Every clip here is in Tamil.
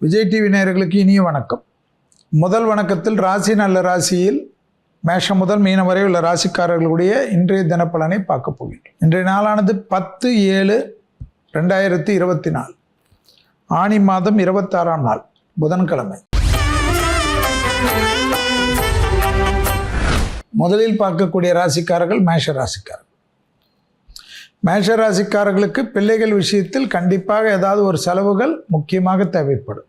விஜய் டிவி நேயர்களுக்கு இனிய வணக்கம். முதல் வணக்கத்தில் ராசி நல்ல ராசியில் மேஷம் முதல் மீனம் வரை உள்ள ராசிக்காரர்களுடைய இன்றைய தினப்பலனை பார்க்க போகின்றோம். இன்றைய நாளானது 10/7/2024 ஆனி மாதம் 26ஆம் நாள் புதன்கிழமை. முதலில் பார்க்கக்கூடிய ராசிக்காரர்கள் மேஷ ராசிக்காரர்கள். மேஷ ராசிக்காரர்களுக்கு பிள்ளைகள் விஷயத்தில் கண்டிப்பாக ஏதாவது ஒரு செலவுகள் முக்கியமாக தேவைப்படும்.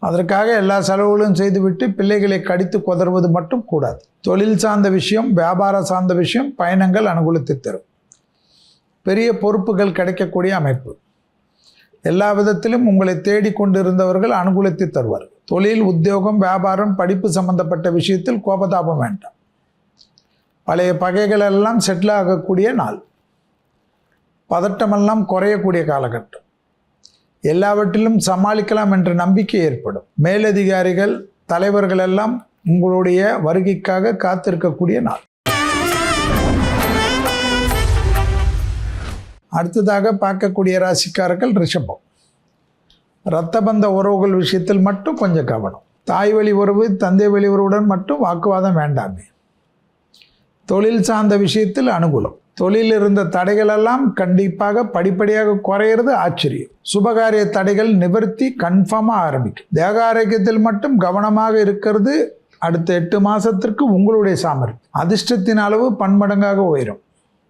அதற்காக எல்லா செலவுகளும் செய்துவிட்டு பிள்ளைகளை கடித்து கொதறுவது மட்டும் கூடாது. தொழில் சார்ந்த விஷயம், வியாபாரம் சார்ந்த விஷயம், பயணங்கள் அனுகூலத்தை தரும். பெரிய பொறுப்புகள் கிடைக்கக்கூடிய அமைப்பு. எல்லா விதத்திலும் உங்களை தேடிக்கொண்டிருந்தவர்கள் அனுகூலத்தை தருவார்கள். தொழில், உத்தியோகம், வியாபாரம், படிப்பு சம்பந்தப்பட்ட விஷயத்தில் கோபதாபம் வேண்டாம். பழைய பகைகள் எல்லாம் செட்டில் ஆகக்கூடிய நாள். பதட்டமெல்லாம் குறையக்கூடிய காலகட்டம். எல்லாவற்றிலும் சமாளிக்கலாம் என்ற நம்பிக்கை ஏற்படும். மேலதிகாரிகள், தலைவர்கள் எல்லாம் உங்களுடைய வருகைக்காக காத்திருக்கக்கூடிய நாள். அடுத்ததாக பார்க்கக்கூடிய ராசிக்காரர்கள் ரிஷபம். இரத்தபந்த உறவுகள் விஷயத்தில் மட்டும் கொஞ்சம் கவனம். தாய் வழி உறவு, தந்தை வழி உறவுடன் மட்டும் வாக்குவாதம் வேண்டாமே. தொழில் சார்ந்த விஷயத்தில் அனுகூலம். தொழில் இருந்த தடைகளெல்லாம் கண்டிப்பாக படிப்படியாக குறையிறது ஆச்சரியம். சுபகாரிய தடைகள் நிவர்த்தி கன்ஃபார்மாக ஆரம்பிக்கும். தேக ஆரோக்கியத்தில் மட்டும் கவனமாக இருக்கிறது அடுத்த 8 மாதத்திற்கு உங்களுடைய சாமர்த்தியம். அதிர்ஷ்டத்தின் அளவு பன்மடங்காக உயரும்.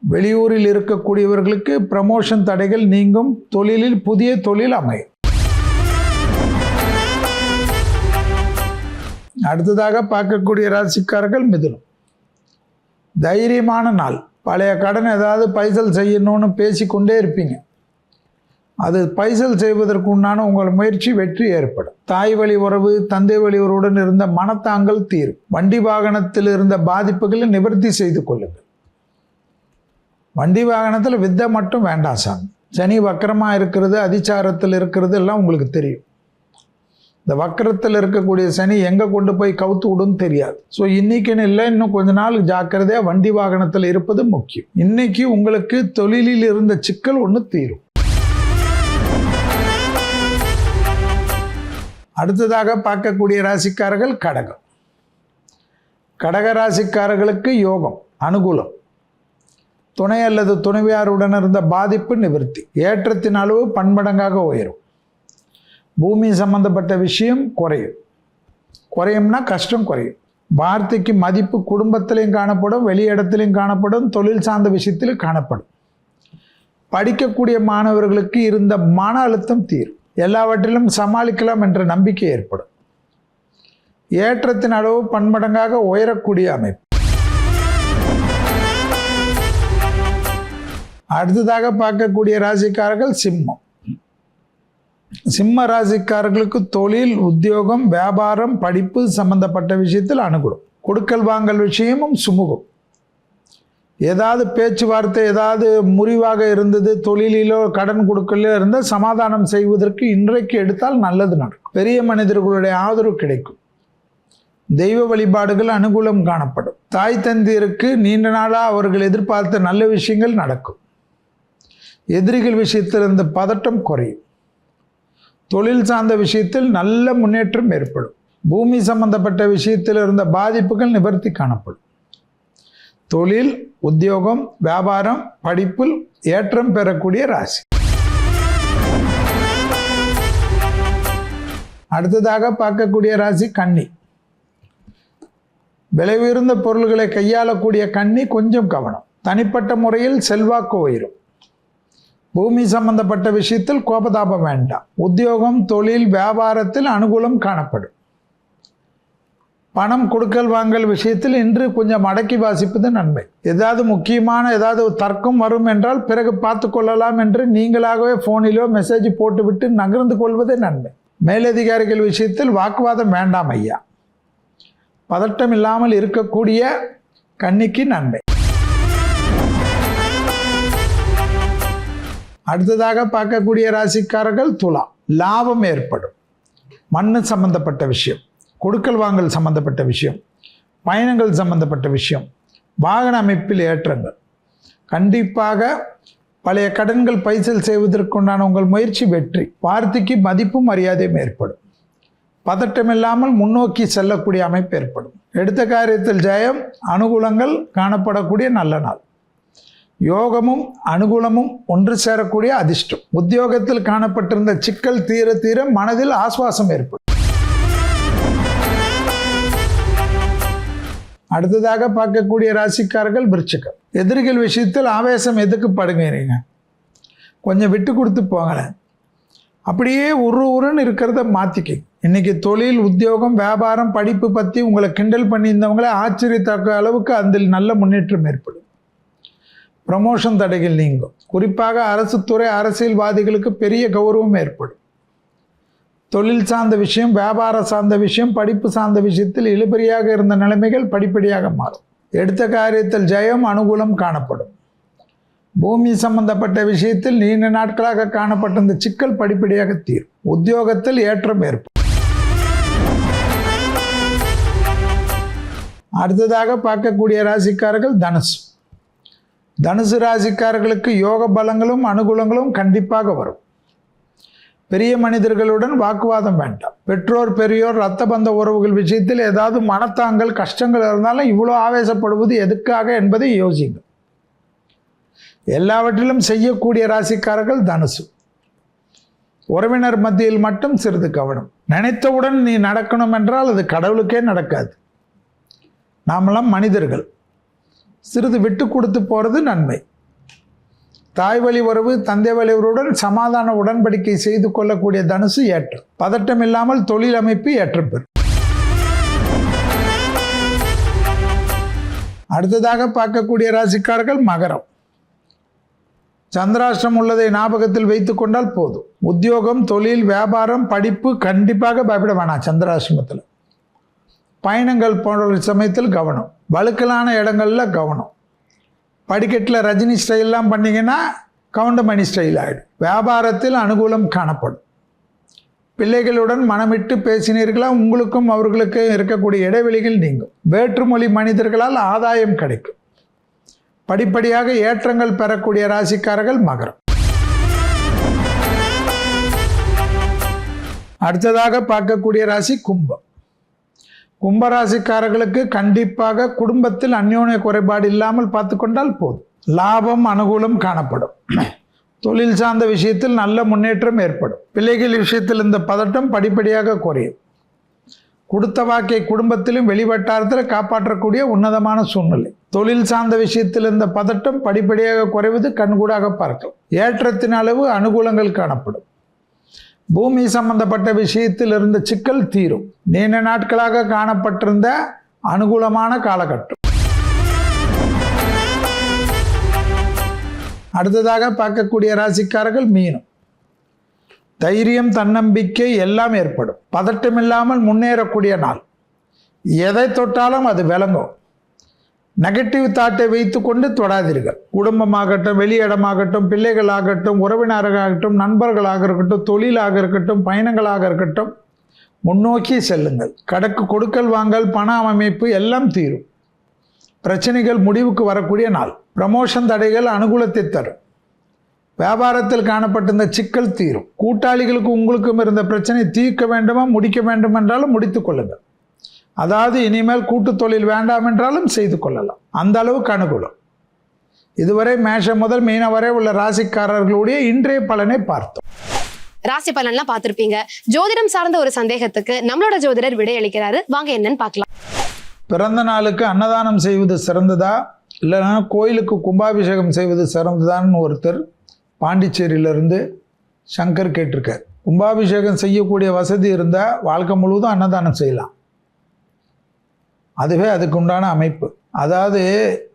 வெளியூரில் இருக்கக்கூடியவர்களுக்கு ப்ரமோஷன் தடைகள் நீங்கும். தொழிலில் புதிய தொழில் அமையும். அடுத்ததாக பார்க்கக்கூடிய ராசிக்காரர்கள் மிதுனம். தைரியமான நாள். பழைய கடன் ஏதாவது பைசல் செய்யணும்னு பேசிக்கொண்டே இருப்பீங்க. அது பைசல் செய்வதற்கு உண்டான உங்கள் முயற்சி வெற்றி ஏற்படும். தாய் வழி உறவு, தந்தை வழி உறவுடன் இருந்த மனத்தாங்கல் தீரும். வண்டி வாகனத்தில் இருந்த பாதிப்புகளை நிவர்த்தி செய்து கொள்ளுங்கள். வண்டி வாகனத்தில் வித்தை மட்டும் வேண்டாம் சாமி. சனி வக்கரமாக இருக்கிறது, அதிச்சாரத்தில் இருக்கிறது எல்லாம் உங்களுக்கு தெரியும். இந்த வக்கரத்தில் இருக்கக்கூடிய சனி எங்கே கொண்டு போய் கவுத்து விடுன்னு தெரியாது. ஸோ இன்னைக்குன்னு இல்லை, இன்னும் கொஞ்ச நாள் ஜாக்கிரதையாக வண்டி வாகனத்தில் இருப்பது முக்கியம். இன்னைக்கு உங்களுக்கு தொழிலில் இருந்த சிக்கல் ஒன்று தீரும். அடுத்ததாக பார்க்கக்கூடிய ராசிக்காரர்கள் கடகம். கடக ராசிக்காரர்களுக்கு யோகம், அனுகூலம். துணை அல்லது துணைவியாருடன் இருந்த பாதிப்பு நிவர்த்தி. ஏற்றத்தின் அளவு பன்மடங்காக உயரும். பூமி சம்பந்தப்பட்ட விஷயம் குறையும். குறையும்னா கஷ்டம் குறையும். வார்த்தைக்கு மதிப்பு குடும்பத்திலையும் காணப்படும், வெளி இடத்துலையும் காணப்படும், தொழில் சார்ந்த விஷயத்திலும் காணப்படும். படிக்கக்கூடிய மாணவர்களுக்கு இருந்த மன அழுத்தம் தீரும். எல்லாவற்றிலும் சமாளிக்கலாம் என்ற நம்பிக்கை ஏற்படும். ஏற்றத்தின் அளவு பன்மடங்காக உயரக்கூடிய அமைப்பு. அடுத்ததாக பார்க்கக்கூடிய ராசிக்காரர்கள் சிம்மம். சிம்ம ராசிக்காரர்களுக்கு தொழில், உத்தியோகம், வியாபாரம், படிப்பு சம்பந்தப்பட்ட விஷயத்தில் அனுகூலம். கொடுக்கல் வாங்கல் விஷயமும் சுமூகம். ஏதாவது பேச்சுவார்த்தை ஏதாவது முறிவாக இருந்தது, தொழிலிலோ கடன் கொடுக்கலோ இருந்தால் சமாதானம் செய்வதற்கு இன்றைக்கு எடுத்தால் நல்லது நடக்கும். பெரிய மனிதர்களுடைய ஆதரவு கிடைக்கும். தெய்வ வழிபாடுகள் அனுகூலம் காணப்படும். தாய் தந்தையருக்கு நீண்ட நாளாக அவர்கள் எதிர்பார்த்த நல்ல விஷயங்கள் நடக்கும். எதிரிகள் விஷயத்தில் இருந்த பதட்டம் குறையும். தொழில் சார்ந்த விஷயத்தில் நல்ல முன்னேற்றம் ஏற்படும். பூமி சம்பந்தப்பட்ட விஷயத்தில் இருந்த பாதிப்புகள் நிவர்த்தி காணப்படும். தொழில், உத்தியோகம், வியாபாரம், படிப்பில் ஏற்றம் பெறக்கூடிய ராசி. அடுத்ததாக பார்க்கக்கூடிய ராசி கன்னி. விலை உயர்ந்த பொருள்களை கையாளக்கூடிய கன்னி கொஞ்சம் கவனம். தனிப்பட்ட முறையில் செல்வாக்கு உயரும். பூமி சம்பந்தப்பட்ட விஷயத்தில் கோபதாபம் வேண்டாம். உத்தியோகம், தொழில், வியாபாரத்தில் அனுகூலம் காணப்படும். பணம் கொடுக்கல் வாங்கல் விஷயத்தில் இன்று கொஞ்சம் அடக்கி வாசிப்பது நன்மை. ஏதாவது முக்கியமான ஏதாவது தர்க்கம் வரும் என்றால் பிறகு பார்த்து கொள்ளலாம் என்று நீங்களாகவே ஃபோனிலோ மெசேஜ் போட்டுவிட்டு நகர்ந்து கொள்வதே நன்மை. மேலதிகாரிகள் விஷயத்தில் வாக்குவாதம் வேண்டாம் ஐயா. பதட்டம் இல்லாமல் இருக்கக்கூடிய கன்னிக்கு நன்மை. அடுத்ததாக பார்க்கக்கூடிய ராசிக்காரர்கள் துலா. லாபம் ஏற்படும். மண்ணு சம்பந்தப்பட்ட விஷயம், கொடுக்கல் வாங்கல் சம்பந்தப்பட்ட விஷயம், பயணங்கள் சம்பந்தப்பட்ட விஷயம், வாகன அமைப்பில் ஏற்றங்கள். கண்டிப்பாக பழைய கடன்கள் பைசல் செய்வதற்குண்டான உங்கள் முயற்சி வெற்றி. வார்த்தைக்கு மதிப்பும் மரியாதையும் ஏற்படும். பதட்டமில்லாமல் முன்னோக்கி செல்லக்கூடிய அமைப்பு ஏற்படும். எடுத்த காரியத்தில் ஜெயம், அனுகூலங்கள் காணப்படக்கூடிய நல்ல நாள். யோகமும் அனுகூலமும் ஒன்று சேரக்கூடிய அதிர்ஷ்டம். உத்தியோகத்தில் காணப்பட்டிருந்த சிக்கல் தீர தீர மனதில் ஆசுவாசம் ஏற்படும். அடுத்ததாக பார்க்கக்கூடிய ராசிக்காரர்கள் விருச்சிகம். எதிரிகள் விஷயத்தில் ஆவேசம் எதுக்கு படுங்கிறீங்க? கொஞ்சம் விட்டு கொடுத்து போங்களேன். அப்படியே உருன்னு இருக்கிறத மாற்றிக்க. இன்னைக்கு தொழில், உத்தியோகம், வியாபாரம், படிப்பு பற்றி உங்களை கிண்டல் பண்ணியிருந்தவங்களே ஆச்சரியத்தக்க அளவுக்கு அதில் நல்ல முன்னேற்றம் ஏற்படும். ப்ரமோஷன் தடைகள் நீங்கும். குறிப்பாக அரசு துறை, அரசியல்வாதிகளுக்கு பெரிய கௌரவம் ஏற்படும். தொழில் சார்ந்த விஷயம், வியாபாரம் சார்ந்த விஷயம், படிப்பு சார்ந்த விஷயத்தில் இழுபறியாக இருந்த நிலைமைகள் படிப்படியாக மாறும். எடுத்த காரியத்தில் ஜெயம், அனுகூலம் காணப்படும். பூமி சம்பந்தப்பட்ட விஷயத்தில் நீண்ட நாட்களாக காணப்பட்ட இந்த சிக்கல் படிப்படியாக தீரும். உத்தியோகத்தில் ஏற்றம் ஏற்படும். அடுத்ததாக பார்க்கக்கூடிய ராசிக்காரர்கள் தனுசு. தனுசு ராசிக்காரர்களுக்கு யோக பலங்களும் அனுகூலங்களும் கண்டிப்பாக வரும். பெரிய மனிதர்களுடன் வாக்குவாதம் வேண்டாம். பெற்றோர், பெரியோர், இரத்த பந்த உறவுகள் விஷயத்தில் ஏதாவது மனத்தாங்கள், கஷ்டங்கள் இருந்தாலும் இவ்வளோ ஆவேசப்படுவது எதுக்காக என்பதை யோசிங்க. எல்லாவற்றிலும் செய்யக்கூடிய ராசிக்காரர்கள் தனுசு. உறவினர் மத்தியில் மட்டும் சிறிது கவனம். நினைத்தவுடன் நீ நடக்கணும் என்றால் அது கடவுளுக்கே நடக்காது. நாமெல்லாம் மனிதர்கள். சிறிது விட்டு கொடுத்து போகிறது நன்மை. தாய் வழி உறவு, தந்தை வழி உறவுடன் சமாதான உடன்படிக்கை செய்து கொள்ளக்கூடிய தனுசு ஏற்றம். பதட்டம் இல்லாமல் தொழில் அமைப்பு ஏற்றம் பெறும். அடுத்ததாக பார்க்கக்கூடிய ராசிக்காரர்கள் மகரம். சந்திராஷ்டிரம் உள்ளதை ஞாபகத்தில் வைத்து கொண்டால் போதும். உத்தியோகம், தொழில், வியாபாரம், படிப்பு கண்டிப்பாக பயப்பட வேணாம். சந்திராஷ்டிரமத்தில் பயணங்கள் போன்ற சமயத்தில் கவனம். வழுக்கலான இடங்களில் கவனம். படிக்கட்டில் ரஜினி ஸ்டைல்லாம் பண்ணிங்கன்னா கவுண்டமணி ஸ்டைல் ஆகிடும். வியாபாரத்தில் அனுகூலம் காணப்படும். பிள்ளைகளுடன் மனமிட்டு பேசினீர்களா, உங்களுக்கும் அவர்களுக்கும் இருக்கக்கூடிய இடைவெளிகள் நீங்கும். வேற்றுமொழி மனிதர்களால் ஆதாயம் கிடைக்கும். படிப்படியாக ஏற்றங்கள் பெறக்கூடிய ராசிக்காரர்கள் மகரம். அடுத்ததாக பார்க்கக்கூடிய ராசி கும்பம். கும்பராசிக்காரர்களுக்கு கண்டிப்பாக குடும்பத்தில் அந்யோன்ய குறைபாடு இல்லாமல் பார்த்து கொண்டால் போதும். லாபம், அனுகூலம் காணப்படும். தொழில் சார்ந்த விஷயத்தில் நல்ல முன்னேற்றம் ஏற்படும். பிள்ளைகள் விஷயத்தில் இந்த பதட்டம் படிப்படியாக குறையும். கொடுத்த வாக்கை குடும்பத்திலும் வெளிவட்டாரத்தில் காப்பாற்றக்கூடிய உன்னதமான சூழ்நிலை. தொழில் சார்ந்த விஷயத்தில் இந்த பதட்டம் படிப்படியாக குறைவது கண்கூடாக பார்க்கலாம். ஏற்றத்தின் அளவு அனுகூலங்கள் காணப்படும். பூமி சம்பந்தப்பட்ட விஷயத்தில் இருந்த சிக்கல் தீரும். நீண்ட நாட்களாக காணப்பட்டிருந்த அனுகூலமான காலகட்டம். அடுத்ததாக பார்க்கக்கூடிய ராசிக்காரர்கள் மீனம். தைரியம், தன்னம்பிக்கை எல்லாம் ஏற்படும். பதட்டமில்லாமல் முன்னேறக்கூடிய நாள். எதை தொட்டாலும் அது விளங்கும். நெகட்டிவ் தாட்டை வைத்து கொண்டு தொடாதீர்கள். குடும்பமாகட்டும், வெளியிடமாகட்டும், பிள்ளைகளாகட்டும், உறவினர்களாகட்டும், நண்பர்களாக இருக்கட்டும், தொழிலாக இருக்கட்டும், பயணங்களாக இருக்கட்டும், முன்னோக்கி செல்லுங்கள். கடக்கு கொடுக்கல் வாங்கல், பண அமைப்பு எல்லாம் தீரும். பிரச்சனைகள் முடிவுக்கு வரக்கூடிய நாள். ப்ரமோஷன் தடைகள் அனுகூலத்தை தரும். வியாபாரத்தில் காணப்பட்டிருந்த சிக்கல் தீரும். கூட்டாளிகளுக்கு உங்களுக்கும் இருந்த பிரச்சனை தீர்க்க வேண்டுமா, முடிக்க வேண்டும் என்றாலும் முடித்துக் கொள்ளுங்கள். அதாவது இனிமேல் கூட்டு தொழில் வேண்டாம் என்றாலும் செய்து கொள்ளலாம். அந்த அளவுக்கு அனுகூலம். இதுவரை மேஷம் முதல் மீன வரை உள்ள ராசிக்காரர்களுடைய இன்றைய பலனை பார்த்தோம். ராசி பலன்லாம் பார்த்திருப்பீங்க. ஜோதிடம் சார்ந்த ஒரு சந்தேகத்துக்கு நம்மளோட ஜோதிடர் விடையளிக்கிறாரு. வாங்க என்னன்னு பார்க்கலாம். பிறந்த நாளுக்கு அன்னதானம் செய்வது சிறந்ததா, இல்லைன்னா கோயிலுக்கு கும்பாபிஷேகம் செய்வது சிறந்ததான்னு ஒருத்தர் பாண்டிச்சேரியிலிருந்து சங்கர் கேட்டிருக்கார். கும்பாபிஷேகம் செய்யக்கூடிய வசதி இருந்தால் வாழ்க்கை முழுவதும் அன்னதானம் செய்யலாம். அதுவே அதுக்கு உண்டான அமைப்பு. அதாவது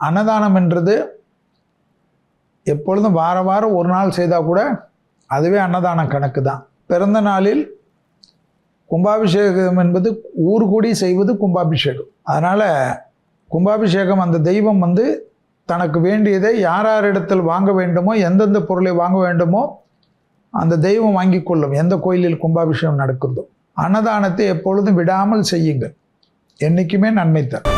அன்னதானம் என்றது எப்பொழுதும் வாரம் ஒரு நாள் செய்தால் கூட அதுவே அன்னதானம் கணக்கு தான். பிறந்த நாளில் கும்பாபிஷேகம் என்பது ஊர் கூடி செய்வது கும்பாபிஷேகம். அதனால் கும்பாபிஷேகம் அந்த தெய்வம் தனக்கு வேண்டியதை யார் இடத்தில் வாங்க வேண்டுமோ, எந்தெந்த பொருளை வாங்க வேண்டுமோ அந்த தெய்வம் வாங்கி கொள்ளும். எந்த கோயிலில் கும்பாபிஷேகம் நடக்கிறதோ. அன்னதானத்தை எப்பொழுதும் விடாமல் செய்யுங்கள். என்றைக்குமே நன்மை தரும்.